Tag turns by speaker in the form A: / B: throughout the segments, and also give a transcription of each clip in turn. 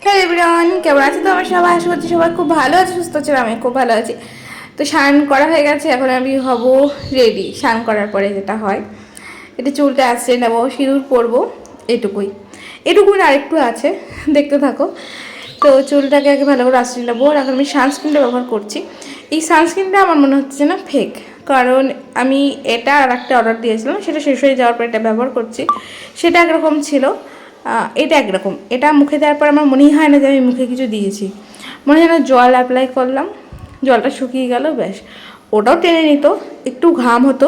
A: Hello everyone, কেমন আছে তো আমার সবাই? আশা করছি সবাই খুব ভালো আছে, সুস্থ আছে। আমি খুব ভালো আছি। তো স্নান করা হয়ে গেছে, এখন আমি হব রেডি। স্নান করার পরে যেটা হয়, এটা চুলটা আসছে নেবো, সিঁদুর পরবো, এটুকুই। এটুকুই আর একটু আছে, দেখতে থাকো। তো চুলটাকে আগে ভালো করে আসছে নেবো। আর এখন আমি সানস্ক্রিনটা ব্যবহার করছি। এই সানস্ক্রিনটা আমার মনে হচ্ছে না ফেক, কারণ আমি এটা আর একটা অর্ডার দিয়েছিলাম, সেটা শেষ হয়ে যাওয়ার পর এটা ব্যবহার করছি। সেটা একরকম ছিল, এটা একরকম। এটা মুখে দেওয়ার পর আমার মনেই হয় না যে আমি মুখে কিছু দিয়েছি। মনে হয় না জল অ্যাপ্লাই করলাম, জলটা শুকিয়ে গেল, ব্যাস। ওটাও টেনে নিত, একটু ঘাম হতো,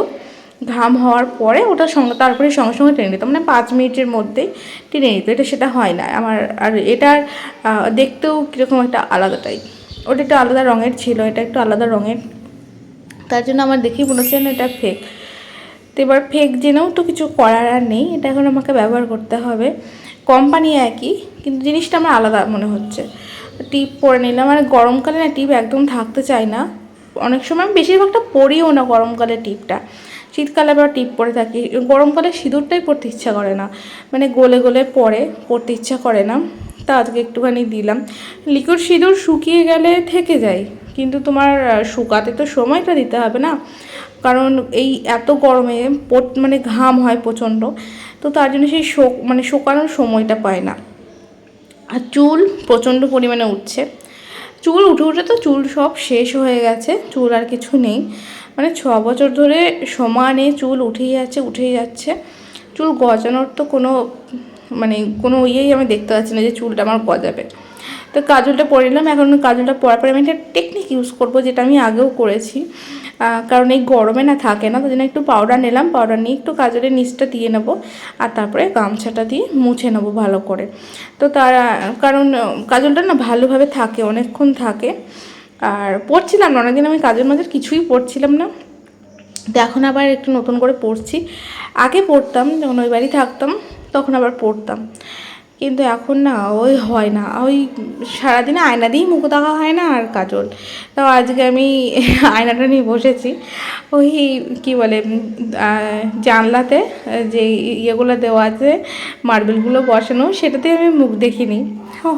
A: ঘাম হওয়ার পরে ওটা তারপরে সঙ্গে সঙ্গে টেনে নিত, মানে 5 মিনিটের মধ্যেই টেনে নিত। এটা সেটা হয় না আমার। আর এটার দেখতেও কীরকম একটা আলাদা টাইপ। ওটা একটু আলাদা রঙের ছিল, এটা একটু আলাদা রঙের, তার জন্য আমার দেখেই মনে হচ্ছে না এটা ফেক। তো এবার ফেক জেনেও তো কিছু করার আর নেই, এটা এখন আমাকে ব্যবহার করতে হবে। কোম্পানি একই, কিন্তু জিনিসটা আমার আলাদা মনে হচ্ছে। টিপ পরে নিলাম, মানে গরমকালে না টিপ একদম থাকতে চায় না। অনেক সময় আমি বেশিরভাগটা পরিও না গরমকালে টিপটা, শীতকালে আবার টিপ পরে থাকি। গরমকালে সিঁদুরটাই পরতে ইচ্ছা করে না, মানে গলে গলে পরতে ইচ্ছা করে না। তা আজকে একটুখানি দিলাম। লিকুইড সিঁদুর শুকিয়ে গেলে থেকে যায়, কিন্তু তোমার শুকাতে তো সময়টা দিতে হবে না, কারণ এই এত গরমে মানে ঘাম হয় প্রচণ্ড। তো তার জন্য সেই শুকানোর সময়টা পায় না। আর চুল প্রচণ্ড পরিমাণে উঠছে। চুল উঠে উঠে তো চুল সব শেষ হয়ে গেছে, চুল আর কিছু নেই। মানে 6 বছর ধরে সমানে চুল উঠেই যাচ্ছে। চুল গজানোর তো কোনো ইয়েই আমি দেখতে পাচ্ছি না যে চুলটা আমার গজাবে। তো কাজলটা পরে নিলাম। এখন কাজলটা পরার পরে আমি একটা টেকনিক ইউজ করবো, যেটা আমি আগেও করেছি, কারণ এই গরমে না থাকে না, তার জন্য একটু পাউডার নিলাম। পাউডার নিয়ে একটু কাজলের নিচটা দিয়ে নেবো, আর তারপরে গামছাটা দিয়ে মুছে নেবো ভালো করে। তো কারণ কাজলটা না ভালোভাবে থাকে, অনেকক্ষণ থাকে। আর পরছিলাম না অনেকদিন, আমি কাজল মাঝে কিছুই পরছিলাম না। তো এখন আবার একটু নতুন করে পরছি। আগে পরতাম যখন ওই বাড়ি থাকতাম, তখন আবার পরতাম, কিন্তু এখন না ওই হয় না। ওই সারাদিনে আয়না দিয়েই মুখ দেখা হয় না আর কাজল। তাও আজকে আমি আয়নাটা নিয়ে বসেছি, ওই কী বলে জানলাতে যে ইয়েগুলো দেওয়া আছে, মার্বেলগুলো বসানো, সেটাতে আমি মুখ দেখিনি,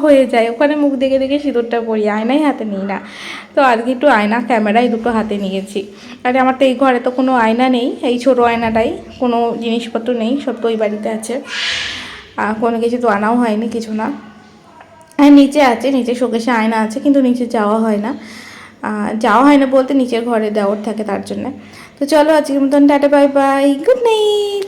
A: হয়ে যায়। ওখানে মুখ দেখে দেখে সিঁদুরটা পরি, আয়নাই হাতে নিই না। তো আজকে একটু আয়না ক্যামেরাই দুটো হাতে নিয়েছি। আর আমার তো এই ঘরে তো কোনো আয়না নেই, এই ছোটো আয়নাটাই, কোনো জিনিসপত্র নেই, সব তো ওই বাড়িতে আছে। কোনো কিছু তো আনাও হয়নি, কিছু না। হ্যাঁ, নিচে আছে, নিচে শোকেসে আয়না আছে, কিন্তু নিচে যাওয়া হয় না। বলতে নিচের ঘরে দেওয়ার থাকে, তার জন্য। তো চলো আজকের মতন tata, bye bye, good night.